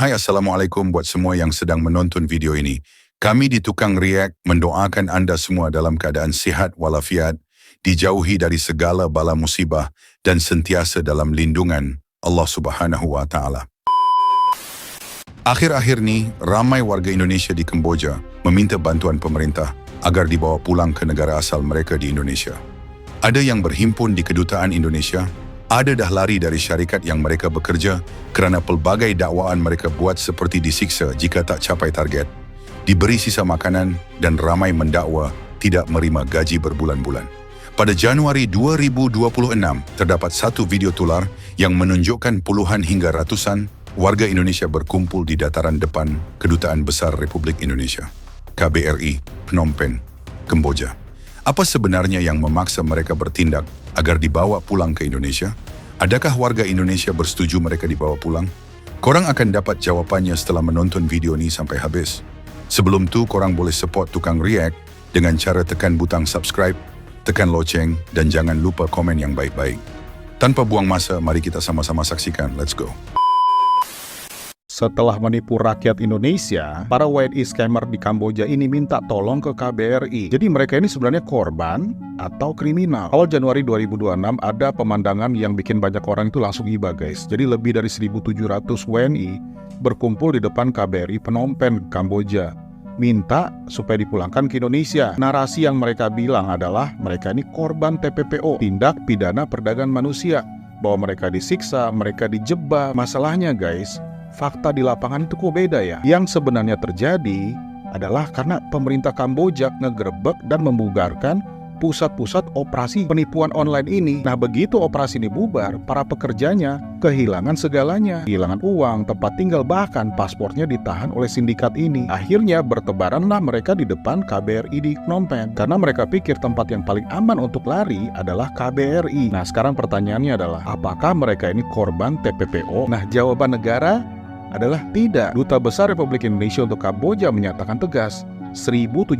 Hai, Assalamualaikum buat semua yang sedang menonton video ini. Kami di Tukang React mendoakan anda semua dalam keadaan sihat walafiat, dijauhi dari segala bala musibah dan sentiasa dalam lindungan Allah Subhanahu wa Ta'ala. Akhir-akhir ini, ramai warga Indonesia di Kamboja meminta bantuan pemerintah agar dibawa pulang ke negara asal mereka di Indonesia. Ada yang berhimpun di Kedutaan Indonesia, ada dah lari dari syarikat yang mereka bekerja kerana pelbagai dakwaan mereka buat seperti disiksa jika tak capai target, diberi sisa makanan dan ramai mendakwa tidak menerima gaji berbulan-bulan. Pada Januari 2026, terdapat satu video tular yang menunjukkan puluhan hingga ratusan warga Indonesia berkumpul di dataran depan Kedutaan Besar Republik Indonesia, KBRI, Phnom Penh, Kamboja. Apa sebenarnya yang memaksa mereka bertindak agar dibawa pulang ke Indonesia? Adakah warga Indonesia bersetuju mereka dibawa pulang? Korang akan dapat jawapannya setelah menonton video ini sampai habis. Sebelum tu, korang boleh support Tukang React dengan cara tekan butang subscribe, tekan loceng, dan jangan lupa komen yang baik-baik. Tanpa buang masa, mari kita sama-sama saksikan. Let's go. Setelah menipu rakyat Indonesia, para WNI scammer di Kamboja ini minta tolong ke KBRI. Jadi mereka ini sebenarnya korban atau kriminal. Awal Januari 2026 ada pemandangan yang bikin banyak orang itu langsung iba guys. Jadi lebih dari 1.700 WNI berkumpul di depan KBRI Phnom Penh, Kamboja. Minta supaya dipulangkan ke Indonesia. Narasi yang mereka bilang adalah mereka ini korban TPPO, tindak pidana perdagangan manusia. Bahwa mereka disiksa, mereka dijebak. Masalahnya guys, fakta di lapangan itu kok beda ya? Yang sebenarnya terjadi adalah karena pemerintah Kamboja ngegerebek dan membubarkan pusat-pusat operasi penipuan online ini. Nah, begitu operasi ini bubar, para pekerjanya kehilangan segalanya. Kehilangan uang, tempat tinggal, bahkan paspornya ditahan oleh sindikat ini. Akhirnya bertebaranlah mereka di depan KBRI di Phnom Penh. Karena mereka pikir tempat yang paling aman untuk lari adalah KBRI. Nah, sekarang pertanyaannya adalah, apakah mereka ini korban TPPO? Nah, jawaban negara adalah tidak. Duta Besar Republik Indonesia untuk Kamboja menyatakan tegas, 1.726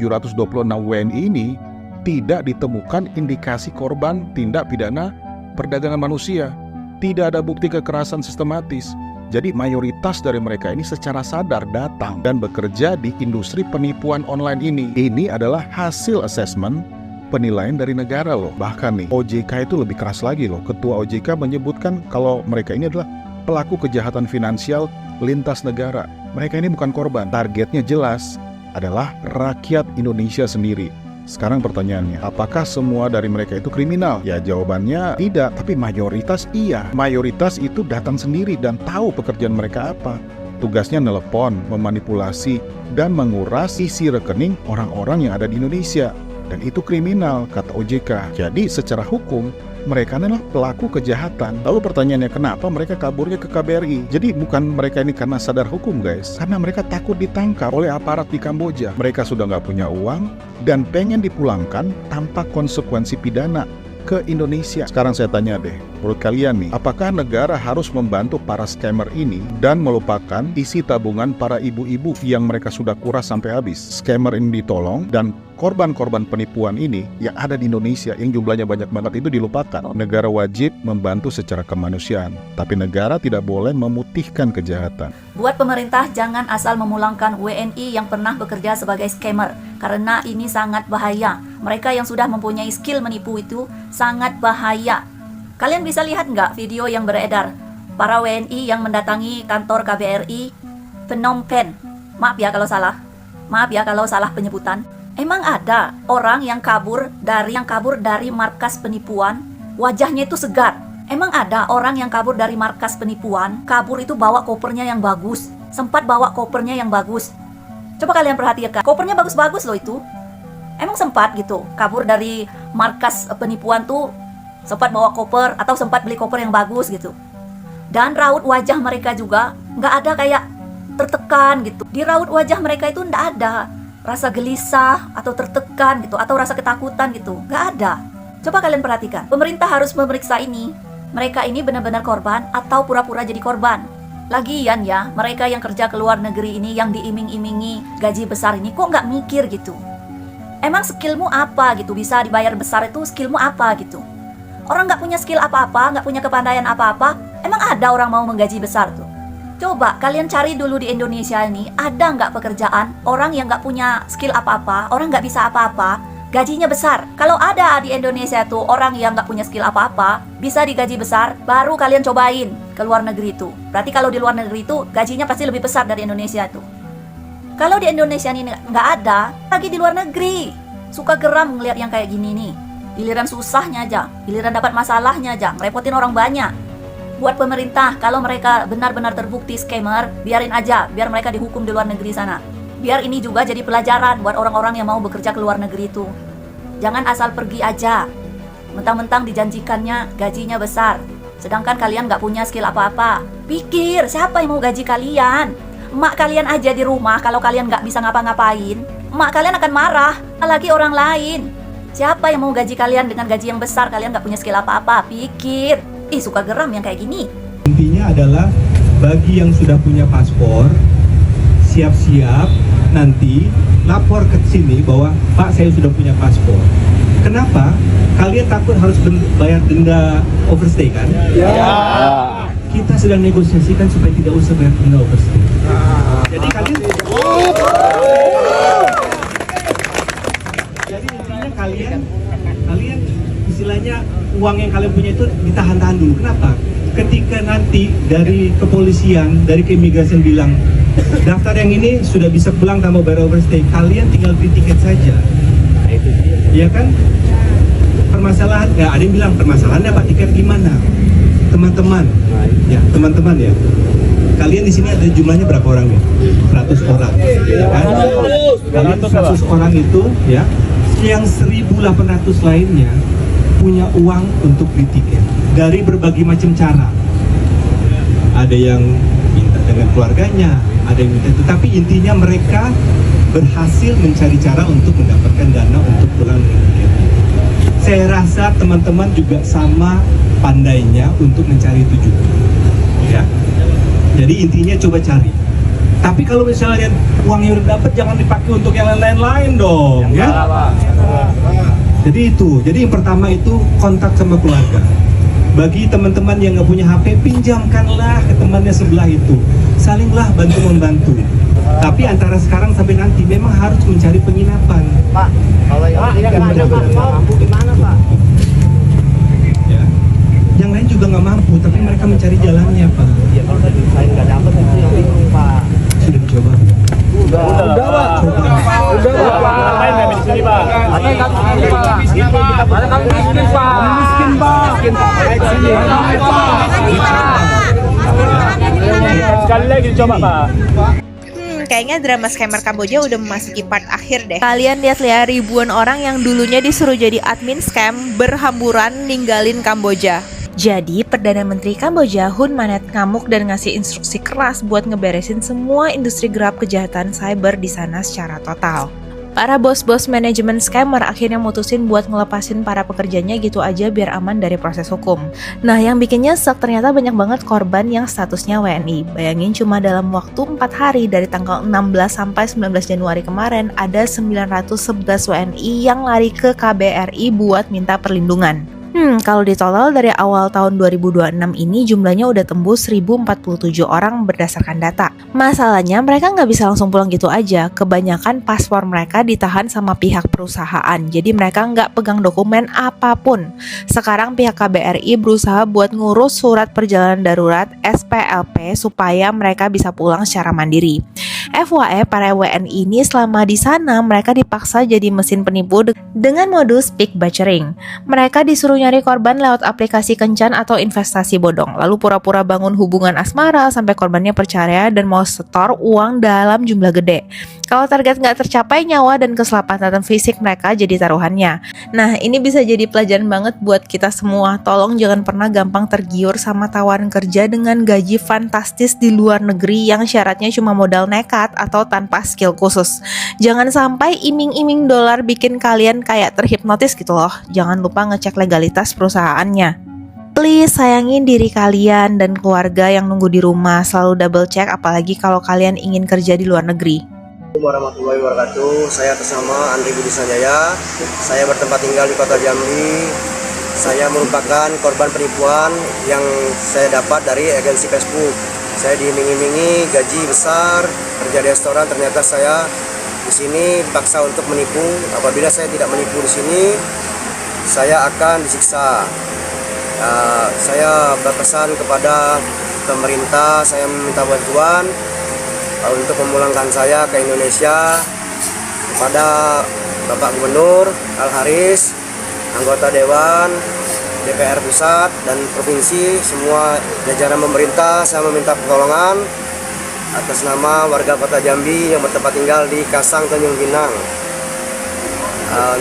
WNI ini tidak ditemukan indikasi korban tindak pidana perdagangan manusia. Tidak ada bukti kekerasan sistematis. Jadi mayoritas dari mereka ini secara sadar datang dan bekerja di industri penipuan online ini. Ini adalah hasil asesmen penilaian dari negara loh. Bahkan nih, OJK itu lebih keras lagi loh. Ketua OJK menyebutkan kalau mereka ini adalah pelaku kejahatan finansial lintas negara. Mereka ini bukan korban. Targetnya jelas adalah rakyat Indonesia sendiri. Sekarang pertanyaannya, apakah semua dari mereka itu kriminal? Ya, jawabannya tidak, tapi mayoritas iya. Mayoritas itu datang sendiri dan tahu pekerjaan mereka apa. Tugasnya nelepon, memanipulasi, dan menguras isi rekening orang-orang yang ada di Indonesia. Dan itu kriminal, kata OJK. Jadi secara hukum, mereka adalah pelaku kejahatan. Lalu pertanyaannya, kenapa mereka kaburnya ke KBRI? Jadi bukan mereka ini karena sadar hukum guys, karena mereka takut ditangkap oleh aparat di Kamboja. Mereka sudah nggak punya uang dan pengen dipulangkan tanpa konsekuensi pidana ke Indonesia. Sekarang saya tanya deh, menurut kalian nih, apakah negara harus membantu para scammer ini dan melupakan isi tabungan para ibu-ibu yang mereka sudah kuras sampai habis? Scammer ini ditolong dan korban-korban penipuan ini yang ada di Indonesia yang jumlahnya banyak banget itu dilupakan. Negara wajib membantu secara kemanusiaan, tapi negara tidak boleh memutihkan kejahatan. Buat pemerintah, jangan asal memulangkan WNI yang pernah bekerja sebagai scammer, karena ini sangat bahaya. Mereka yang sudah mempunyai skill menipu itu sangat bahaya. Kalian bisa lihat nggak video yang beredar? Para WNI yang mendatangi kantor KBRI Phnom Penh. Maaf ya kalau salah. Maaf ya kalau salah penyebutan. Emang ada orang yang kabur dari markas penipuan, wajahnya itu segar. Emang ada orang yang kabur dari markas penipuan, kabur itu bawa kopernya yang bagus. Sempat bawa kopernya yang bagus. Coba kalian perhatikan, kopernya bagus-bagus loh itu. Emang sempat gitu, kabur dari markas penipuan tuh, sempat bawa koper atau sempat beli koper yang bagus gitu. Dan raut wajah mereka juga nggak ada kayak tertekan gitu. Di raut wajah mereka itu nggak ada rasa gelisah atau tertekan gitu, atau rasa ketakutan gitu, nggak ada. Coba kalian perhatikan, pemerintah harus memeriksa ini. Mereka ini benar-benar korban atau pura-pura jadi korban. Lagian ya, mereka yang kerja ke luar negeri ini, yang diiming-imingi gaji besar ini, kok nggak mikir gitu? Emang skillmu apa gitu, bisa dibayar besar itu skillmu apa gitu? Orang nggak punya skill apa-apa, nggak punya kepandaian apa-apa, emang ada orang mau menggaji besar tuh? Coba kalian cari dulu di Indonesia ini, ada nggak pekerjaan orang yang nggak punya skill apa-apa, orang nggak bisa apa-apa, gajinya besar. Kalau ada di Indonesia tuh orang yang nggak punya skill apa-apa, bisa digaji besar, baru kalian cobain ke luar negeri itu. Berarti kalau di luar negeri itu gajinya pasti lebih besar dari Indonesia tuh. Kalau di Indonesia ini nggak ada, lagi di luar negeri. Suka geram ngeliat yang kayak gini nih. Giliran susahnya aja, giliran dapat masalahnya aja, ngerepotin orang banyak. Buat pemerintah, kalau mereka benar-benar terbukti scammer, biarin aja, biar mereka dihukum di luar negeri sana. Biar ini juga jadi pelajaran buat orang-orang yang mau bekerja ke luar negeri itu. Jangan asal pergi aja. Mentang-mentang dijanjikannya gajinya besar, sedangkan kalian nggak punya skill apa-apa. Pikir, siapa yang mau gaji kalian? Emak kalian aja di rumah, kalau kalian nggak bisa ngapa-ngapain, emak kalian akan marah, apalagi orang lain. Siapa yang mau gaji kalian dengan gaji yang besar, kalian nggak punya skill apa-apa? Pikir. Suka geram yang kayak gini. Intinya adalah bagi yang sudah punya paspor, siap-siap nanti lapor ke sini bahwa Pak saya sudah punya paspor. Kenapa? Kalian takut harus bayar denda overstay kan? Ya. Kita sedang negosiasikan supaya tidak usah bayar denda overstay. Jadi intinya kalian istilahnya uang yang kalian punya itu ditahan-tahan dulu. Kenapa? Ketika nanti dari kepolisian, dari keimigrasian bilang daftar yang ini sudah bisa pulang tanpa bayar overstay, kalian tinggal beli tiket saja. Ya kan? Permasalahan, ya ada yang bilang permasalahannya Pak tiket gimana? Teman-teman, ya. Kalian di sini ada jumlahnya berapa orang ya? 100 orang, ya kan? Kalian 100 orang itu, ya, yang 1.800 lainnya punya uang untuk beli tiket dari berbagai macam cara. Ada yang minta dengan keluarganya, ada yang minta itu, tapi intinya mereka berhasil mencari cara untuk mendapatkan dana untuk pulang dengan tiket. Saya rasa teman-teman juga sama pandainya untuk mencari itu juga, ya. Jadi intinya coba cari. Tapi kalau misalnya uang yang udah dapat jangan dipakai untuk yang lain-lain dong, ya. Jadi yang pertama itu kontak sama keluarga. Bagi teman-teman yang nggak punya HP, pinjamkanlah ke temannya sebelah itu. Salinglah bantu-membantu. Tapi antara sekarang sampai nanti memang harus mencari penginapan. Pak, kalau yang tidak ada mampu gimana Pak? Ya. Yang lain juga nggak mampu, tapi mereka mencari jalannya Pak. Ya kalau dari saya nggak dapat itu yang bingung Pak. Sudah dicoba? Udah Pak. Udah Pak. Ngapain kami di sini Pak? Ada kami miskin Pak. Ada kami miskin Pak. Miskin Pak. Miskin Pak. Sekali lagi coba Pak. Kayaknya drama scammer Kamboja udah memasuki part akhir deh. Kalian lihat ya, ribuan orang yang dulunya disuruh jadi admin scam berhamburan ninggalin Kamboja. Jadi, Perdana Menteri Kamboja Hun Manet ngamuk dan ngasih instruksi keras buat ngeberesin semua industri gelap kejahatan cyber di sana secara total. Para bos-bos manajemen scammer akhirnya mutusin buat ngelepasin para pekerjanya gitu aja biar aman dari proses hukum. Nah, yang bikin nyesek ternyata banyak banget korban yang statusnya WNI. Bayangin cuma dalam waktu 4 hari dari tanggal 16 sampai 19 Januari kemarin ada 911 WNI yang lari ke KBRI buat minta perlindungan. Kalau ditotal dari awal tahun 2026 ini jumlahnya udah tembus 1047 orang berdasarkan data. Masalahnya mereka nggak bisa langsung pulang gitu aja. Kebanyakan paspor mereka ditahan sama pihak perusahaan. Jadi mereka nggak pegang dokumen apapun. Sekarang pihak KBRI berusaha buat ngurus surat perjalanan darurat SPLP supaya mereka bisa pulang secara mandiri. FYI, para WNI ini selama di sana mereka dipaksa jadi mesin penipu dengan modus pick butchering. Mereka disuruh nyari korban lewat aplikasi kencan atau investasi bodong, lalu pura-pura bangun hubungan asmara sampai korbannya percaya dan mau setor uang dalam jumlah gede. Kalau target nggak tercapai, nyawa dan keselamatan fisik mereka jadi taruhannya. Nah, ini bisa jadi pelajaran banget buat kita semua. Tolong jangan pernah gampang tergiur sama tawaran kerja dengan gaji fantastis di luar negeri yang syaratnya cuma modal nekat atau tanpa skill khusus. Jangan sampai iming-iming dolar bikin kalian kayak terhipnotis gitu loh. Jangan lupa ngecek legalitas perusahaannya. Please sayangin diri kalian dan keluarga yang nunggu di rumah. Selalu double check apalagi kalau kalian ingin kerja di luar negeri. Warahmatullahi wabarakatuh. Saya atas nama Andri Budi Sanjaya. Saya bertempat tinggal di Kota Jambi. Saya merupakan korban penipuan yang saya dapat dari agensi Facebook. Saya diiming-imingi gaji besar, kerja di restoran, ternyata saya di sini dipaksa untuk menipu. Apabila saya tidak menipu di sini, saya akan disiksa. Saya berpesan kepada pemerintah, saya meminta bantuan untuk memulangkan saya ke Indonesia kepada Bapak Gubernur Al-Haris, anggota Dewan, DPR Pusat dan Provinsi, semua jajaran pemerintah. Saya meminta pertolongan atas nama warga Kota Jambi yang bertempat tinggal di Kasang, Tanjung Pinang,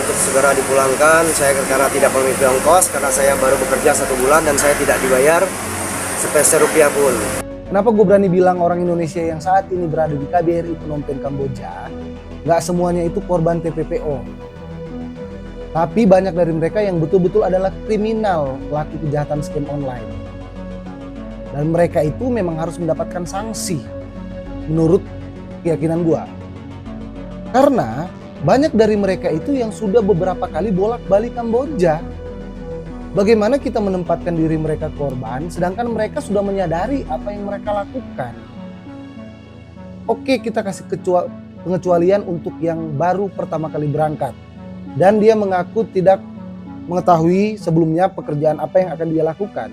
untuk segera dipulangkan. Saya karena tidak memiliki ongkos, karena saya baru bekerja 1 bulan dan saya tidak dibayar sepeser rupiah pun. Kenapa gue berani bilang orang Indonesia yang saat ini berada di KBRI Phnom Penh Kamboja, nggak semuanya itu korban TPPO. Tapi banyak dari mereka yang betul-betul adalah kriminal pelaku kejahatan scam online. Dan mereka itu memang harus mendapatkan sanksi menurut keyakinan gue. Karena banyak dari mereka itu yang sudah beberapa kali bolak-balik Kamboja. Bagaimana kita menempatkan diri mereka korban, sedangkan mereka sudah menyadari apa yang mereka lakukan. Oke, kita kasih pengecualian untuk yang baru pertama kali berangkat. Dan dia mengaku tidak mengetahui sebelumnya pekerjaan apa yang akan dia lakukan.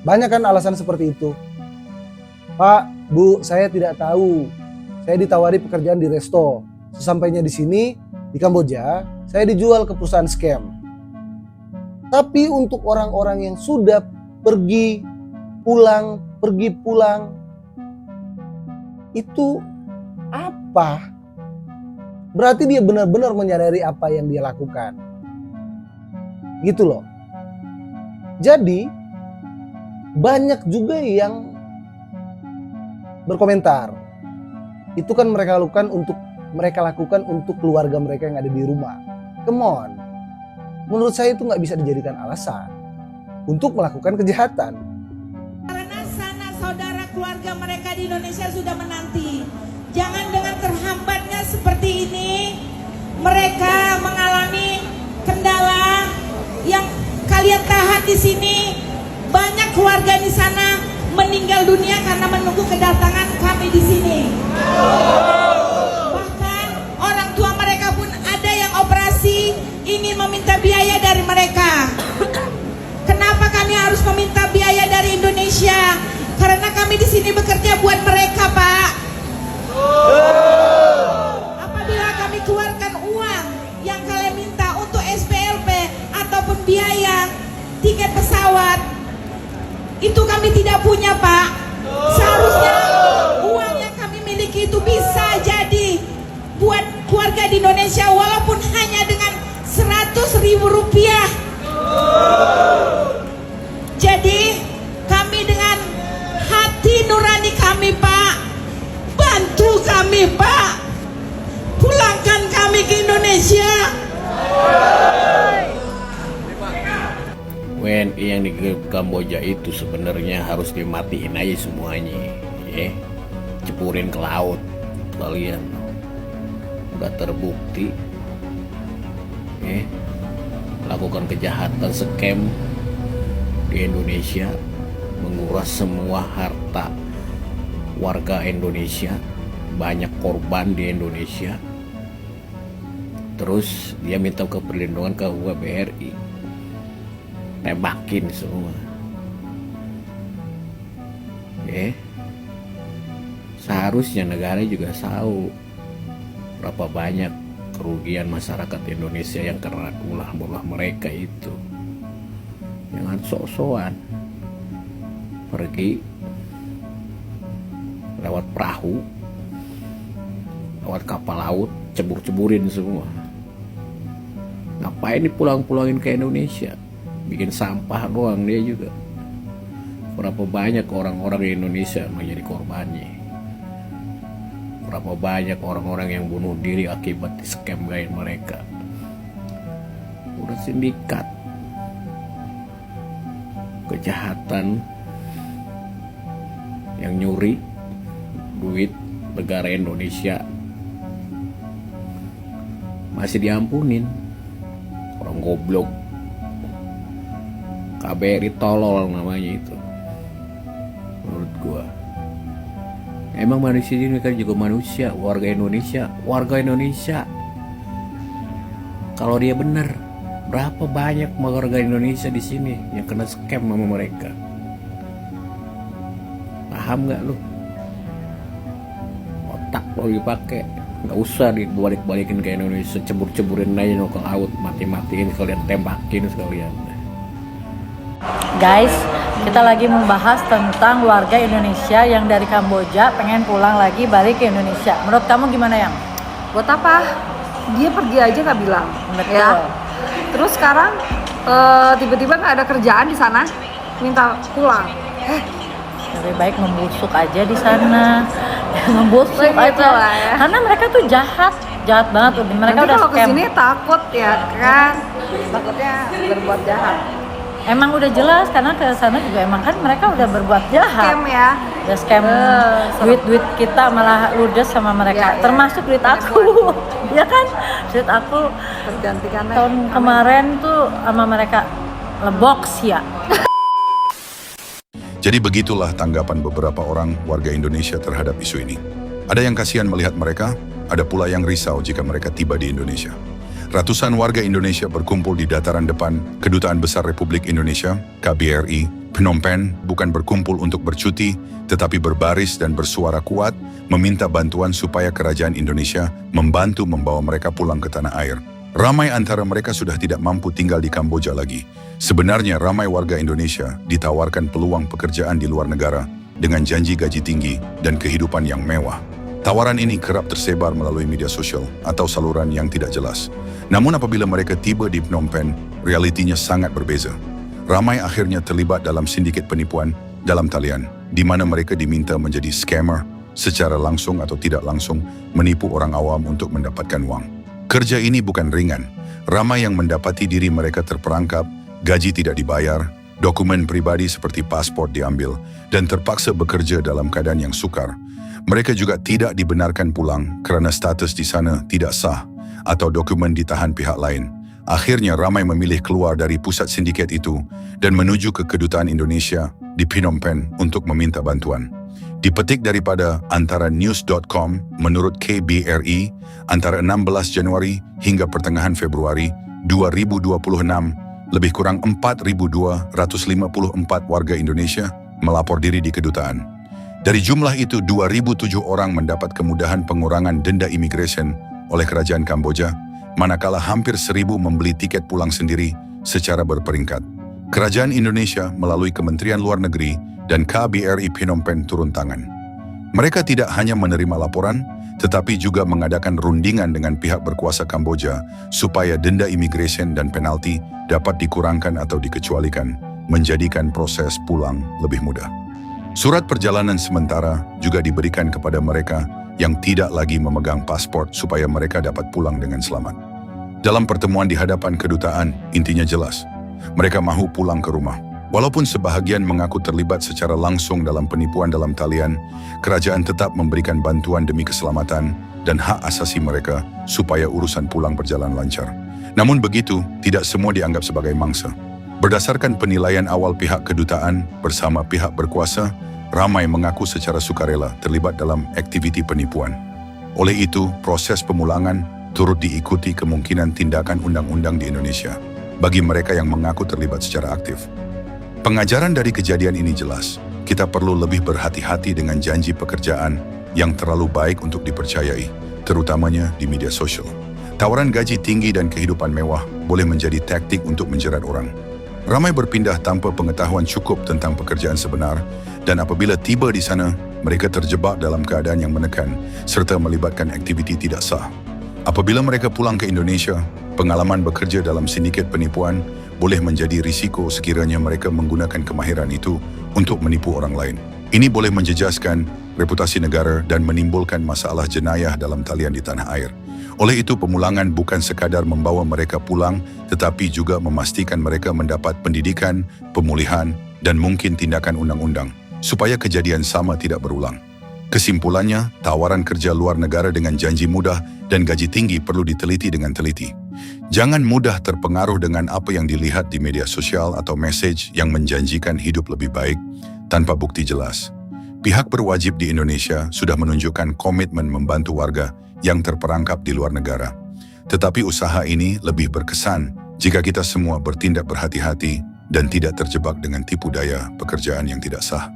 Banyak kan alasan seperti itu. Pak, Bu, saya tidak tahu. Saya ditawari pekerjaan di resto. Sesampainya di sini, di Kamboja, saya dijual ke perusahaan scam. Tapi untuk orang-orang yang sudah pergi pulang, itu apa? Berarti dia benar-benar menyadari apa yang dia lakukan. Gitu loh. Jadi, banyak juga yang berkomentar. Itu kan mereka lakukan untuk keluarga mereka yang ada di rumah. Come on. Menurut saya itu nggak bisa dijadikan alasan untuk melakukan kejahatan. Karena sanak saudara keluarga mereka di Indonesia sudah menanti. Jangan dengan terhambatnya seperti ini, mereka mengalami kendala yang kalian tahan di sini. Banyak keluarga di sana meninggal dunia karena menunggu kedatangan kami di sini. Bahkan orang tua mereka pun ada yang operasi, ingin meminta biaya dari mereka. Kenapa kami harus meminta biaya dari Indonesia? Karena kami di sini bekerja buat mereka, Pak. Apabila kami keluarkan uang yang kalian minta untuk SPLP ataupun biaya tiket pesawat, itu kami tidak punya, Pak. Seharusnya uang yang kami miliki itu bisa jadi buat keluarga di Indonesia walaupun hanya dengan 100.000 rupiah. Jadi kami dengan hati nurani kami, Pak, bantu kami, Pak, pulangkan kami ke Indonesia. WNI yang di Kamboja itu sebenarnya harus dimatiin aja semuanya, ya. Cepurin ke laut. Kalian udah terbukti, ya, lakukan kejahatan scam di Indonesia, menguras semua harta warga Indonesia, banyak korban di Indonesia. Terus dia minta perlindungan ke KBRI, tembakin semua. Seharusnya negara juga tahu berapa banyak kerugian masyarakat Indonesia yang kena ulah mereka itu. Jangan sok-sokan pergi lewat perahu, lewat kapal laut, cebur-ceburin semua. Ngapain dipulang-pulangin ke Indonesia? Bikin sampah doang dia juga. Berapa banyak orang-orang di Indonesia menjadi korbannya. Berapa banyak orang-orang yang bunuh diri akibat scam kayak mereka. Udah sindikat kejahatan yang nyuri duit negara Indonesia masih diampunin. Orang goblok, KBRI tolol namanya itu. Emang manusia ini kan juga manusia, warga Indonesia. Kalau dia benar, berapa banyak warga Indonesia di sini yang kena scam sama mereka? Paham nggak lu? Otak lo dipakai, nggak usah dibalik-balikin ke Indonesia, cebur-ceburin aja ke laut, mati-matiin sekalian, tembakin sekalian. Guys, kita lagi membahas tentang warga Indonesia yang dari Kamboja pengen pulang lagi balik ke Indonesia. Menurut kamu gimana, Yang? Buat apa? Dia pergi aja nggak bilang. Betul. Ya. Terus sekarang tiba-tiba nggak ada kerjaan di sana, minta pulang. Lebih baik membusuk aja di sana. Membusuk Begitu aja. lah ya. Karena mereka tuh jahat banget. Mereka Nanti udah kalau scam. kesini takut ya kan, takutnya berbuat jahat. Emang udah jelas karena ke sana juga emang kan mereka udah berbuat jahat. Scam ya. Udah scam duit kita malah ludes sama mereka. Ya. Termasuk duit aku. Ya kan? Duit aku Tergantikan tahun kemarin tuh sama mereka leboks ya. Jadi begitulah tanggapan beberapa orang warga Indonesia terhadap isu ini. Ada yang kasihan melihat mereka, ada pula yang risau jika mereka tiba di Indonesia. Ratusan warga Indonesia berkumpul di dataran depan Kedutaan Besar Republik Indonesia, KBRI, Phnom Penh, bukan berkumpul untuk bercuti, tetapi berbaris dan bersuara kuat, meminta bantuan supaya kerajaan Indonesia membantu membawa mereka pulang ke tanah air. Ramai antara mereka sudah tidak mampu tinggal di Kamboja lagi. Sebenarnya ramai warga Indonesia ditawarkan peluang pekerjaan di luar negara dengan janji gaji tinggi dan kehidupan yang mewah. Tawaran ini kerap tersebar melalui media sosial atau saluran yang tidak jelas. Namun apabila mereka tiba di Phnom Penh, realitinya sangat berbeza. Ramai akhirnya terlibat dalam sindiket penipuan dalam talian, di mana mereka diminta menjadi scammer secara langsung atau tidak langsung menipu orang awam untuk mendapatkan uang. Kerja ini bukan ringan. Ramai yang mendapati diri mereka terperangkap, gaji tidak dibayar, dokumen pribadi seperti paspor diambil, dan terpaksa bekerja dalam keadaan yang sukar. Mereka juga tidak dibenarkan pulang kerana status di sana tidak sah atau dokumen ditahan pihak lain. Akhirnya ramai memilih keluar dari pusat sindiket itu dan menuju ke Kedutaan Indonesia di Phnom Penh untuk meminta bantuan. Dipetik daripada antara news.com, menurut KBRI, antara 16 Januari hingga pertengahan Februari 2026, lebih kurang 4.254 warga Indonesia melapor diri di kedutaan. Dari jumlah itu, 2.007 orang mendapat kemudahan pengurangan denda imigresen oleh kerajaan Kamboja, manakala hampir 1.000 membeli tiket pulang sendiri secara berperingkat. Kerajaan Indonesia melalui Kementerian Luar Negeri dan KBRI Phnom Penh turun tangan. Mereka tidak hanya menerima laporan, tetapi juga mengadakan rundingan dengan pihak berkuasa Kamboja supaya denda imigresen dan penalti dapat dikurangkan atau dikecualikan, menjadikan proses pulang lebih mudah. Surat perjalanan sementara juga diberikan kepada mereka yang tidak lagi memegang paspor supaya mereka dapat pulang dengan selamat. Dalam pertemuan di hadapan kedutaan, intinya jelas, mereka mahu pulang ke rumah. Walaupun sebahagian mengaku terlibat secara langsung dalam penipuan dalam talian, kerajaan tetap memberikan bantuan demi keselamatan dan hak asasi mereka supaya urusan pulang berjalan lancar. Namun begitu, tidak semua dianggap sebagai mangsa. Berdasarkan penilaian awal pihak kedutaan bersama pihak berkuasa, ramai mengaku secara sukarela terlibat dalam aktiviti penipuan. Oleh itu, proses pemulangan turut diikuti kemungkinan tindakan undang-undang di Indonesia bagi mereka yang mengaku terlibat secara aktif. Pengajaran dari kejadian ini jelas, kita perlu lebih berhati-hati dengan janji pekerjaan yang terlalu baik untuk dipercayai, terutamanya di media sosial. Tawaran gaji tinggi dan kehidupan mewah boleh menjadi taktik untuk menjerat orang. Ramai berpindah tanpa pengetahuan cukup tentang pekerjaan sebenar, dan apabila tiba di sana, mereka terjebak dalam keadaan yang menekan serta melibatkan aktiviti tidak sah. Apabila mereka pulang ke Indonesia, pengalaman bekerja dalam sindiket penipuan boleh menjadi risiko sekiranya mereka menggunakan kemahiran itu untuk menipu orang lain. Ini boleh menjejaskan reputasi negara dan menimbulkan masalah jenayah dalam talian di tanah air. Oleh itu, pemulangan bukan sekadar membawa mereka pulang, tetapi juga memastikan mereka mendapat pendidikan, pemulihan, dan mungkin tindakan undang-undang, supaya kejadian sama tidak berulang. Kesimpulannya, tawaran kerja luar negara dengan janji mudah dan gaji tinggi perlu diteliti dengan teliti. Jangan mudah terpengaruh dengan apa yang dilihat di media sosial atau mesej yang menjanjikan hidup lebih baik tanpa bukti jelas. Pihak berwajib di Indonesia sudah menunjukkan komitmen membantu warga yang terperangkap di luar negara. Tetapi usaha ini lebih berkesan jika kita semua bertindak berhati-hati dan tidak terjebak dengan tipu daya pekerjaan yang tidak sah.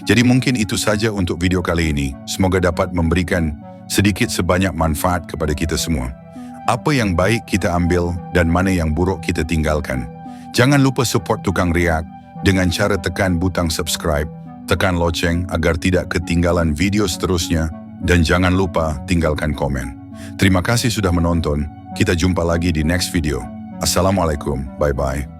Jadi mungkin itu saja untuk video kali ini. Semoga dapat memberikan sedikit sebanyak manfaat kepada kita semua. Apa yang baik kita ambil dan mana yang buruk kita tinggalkan. Jangan lupa support Tukang Riak dengan cara tekan butang subscribe, tekan loceng agar tidak ketinggalan video seterusnya, dan jangan lupa tinggalkan komen. Terima kasih sudah menonton. Kita jumpa lagi di next video. Assalamualaikum. Bye-bye.